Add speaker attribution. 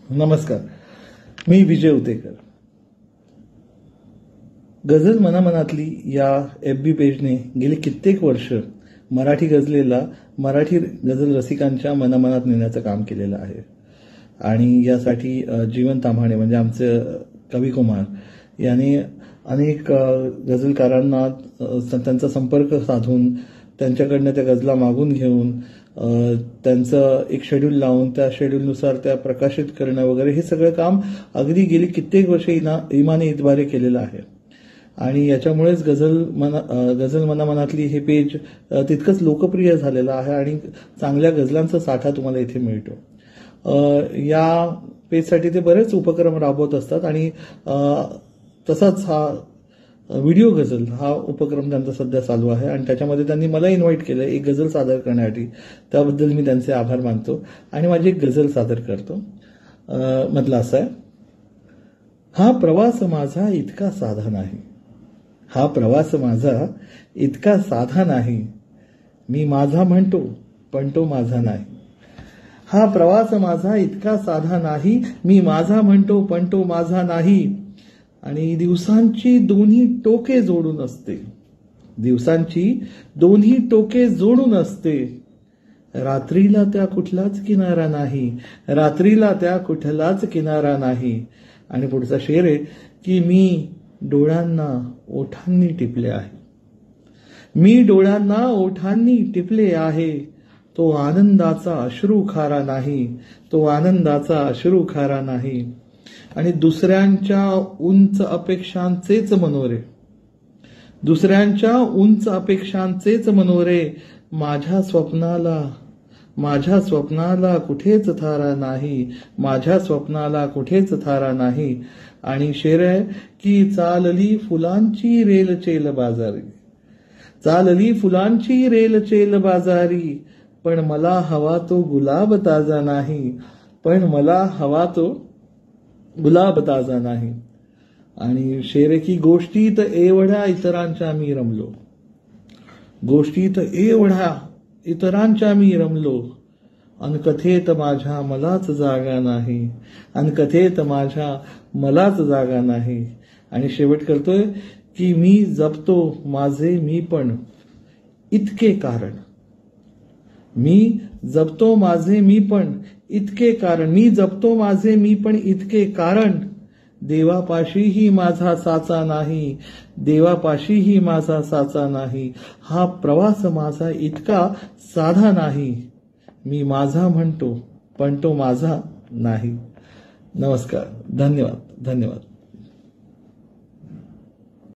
Speaker 1: नमस्कार, मी विजय उतेकर. गझल मनामनातली या FB पेजने गेली कित्येक वर्ष मराठी गझलेला मराठी गझल रसिकांच्या मनामनात नेण्याचं काम केलेलं आहे. आणि यासाठी जीवन ताम्हाणे म्हणजे आमचे कवी कुमार यांनी अनेक गझलकारांना त्यांचा संपर्क साधून त्यांच्याकडनं त्या गझला मागून घेऊन त्यांचं एक शेड्यूल लावून त्या शेड्यूलनुसार त्या प्रकाशित करणं वगैरे हे सगळं काम अगदी गेली कित्येक वर्षे इमाने इतबारे केलेलं आहे. आणि याच्यामुळेच गझल मनामनातली हे पेज तितकंच लोकप्रिय झालेलं आहे आणि चांगल्या गझलांचा साठा तुम्हाला इथे मिळतो. या पेजसाठी ते बरेच उपक्रम राबवत असतात आणि तसाच हा व्हिडिओ गझल हा उपक्रम त्यांचा सध्या चालू आहे आणि त्याच्यामध्ये त्यांनी मला इन्व्हाइट केलं एक गझल सादर करण्यासाठी. त्याबद्दल मी त्यांचे आभार मानतो आणि माझी एक गझल सादर करतो. म्हटलं असं आहे, हा प्रवास माझा इतका साधा नाही, हा प्रवास माझा इतका साधा नाही, मी माझा म्हणतो पण तो माझा नाही. हा प्रवास माझा इतका साधा नाही, मी माझा म्हणतो पण तो माझा नाही. आणि दिवसांची दोन्ही टोके जोडून असते, दिवसांची दोन्ही टोके जोडून असते, रात्रीला त्या कुठलाच किनारा नाही, रात्रीला त्या कुठलाच किनारा नाही. आणि पुढचा शेर आहे की मी डोळ्यांना ओठांनी टिपले आहे, मी डोळ्यांना ओठांनी टिपले आहे, तो आनंदाचा अश्रू खारा नाही, तो आनंदाचा अश्रू खारा नाही. आणि दुसऱ्यांच्या उंच अपेक्षांचेच मनोरे, दुसऱ्यांच्या उंच अपेक्षांचेच मनोरे, माझ्या स्वप्नाला कुठेच थारा नाही, माझ्या स्वप्नाला कुठेच थारा नाही. आणि शेर आहे की चालली फुलांची रेलचेल बाजारी, चालली फुलांची रेलचेल बाजारी, पण मला हवा तो गुलाब ताजा नाही, पण मला हवा तो गुलाब ताजा नाही. आणि शेर की गोष्टीत एवढ्या इतरांच्या मी रमलो, गोष्टीत एवढ्या इतरांच्या मी रमलो, अन कथेत माझ्या मलाच जागा नाही, अन कथेत माझ्या मलाच जागा नाही. आणि शेवट करतोय की मी जपतो माझे मी पण इतके कारण, मी जपतो माझे मी पण इतके कारण, मी जपतो माझे मी पण इतके कारण, देवापाशीही माझा साचा नाही, देवापाशीही माझा साचा नाही. हा प्रवास माझा इतका साधा नाही, मी माझा म्हणतो पण तो माझा नाही. नमस्कार, धन्यवाद.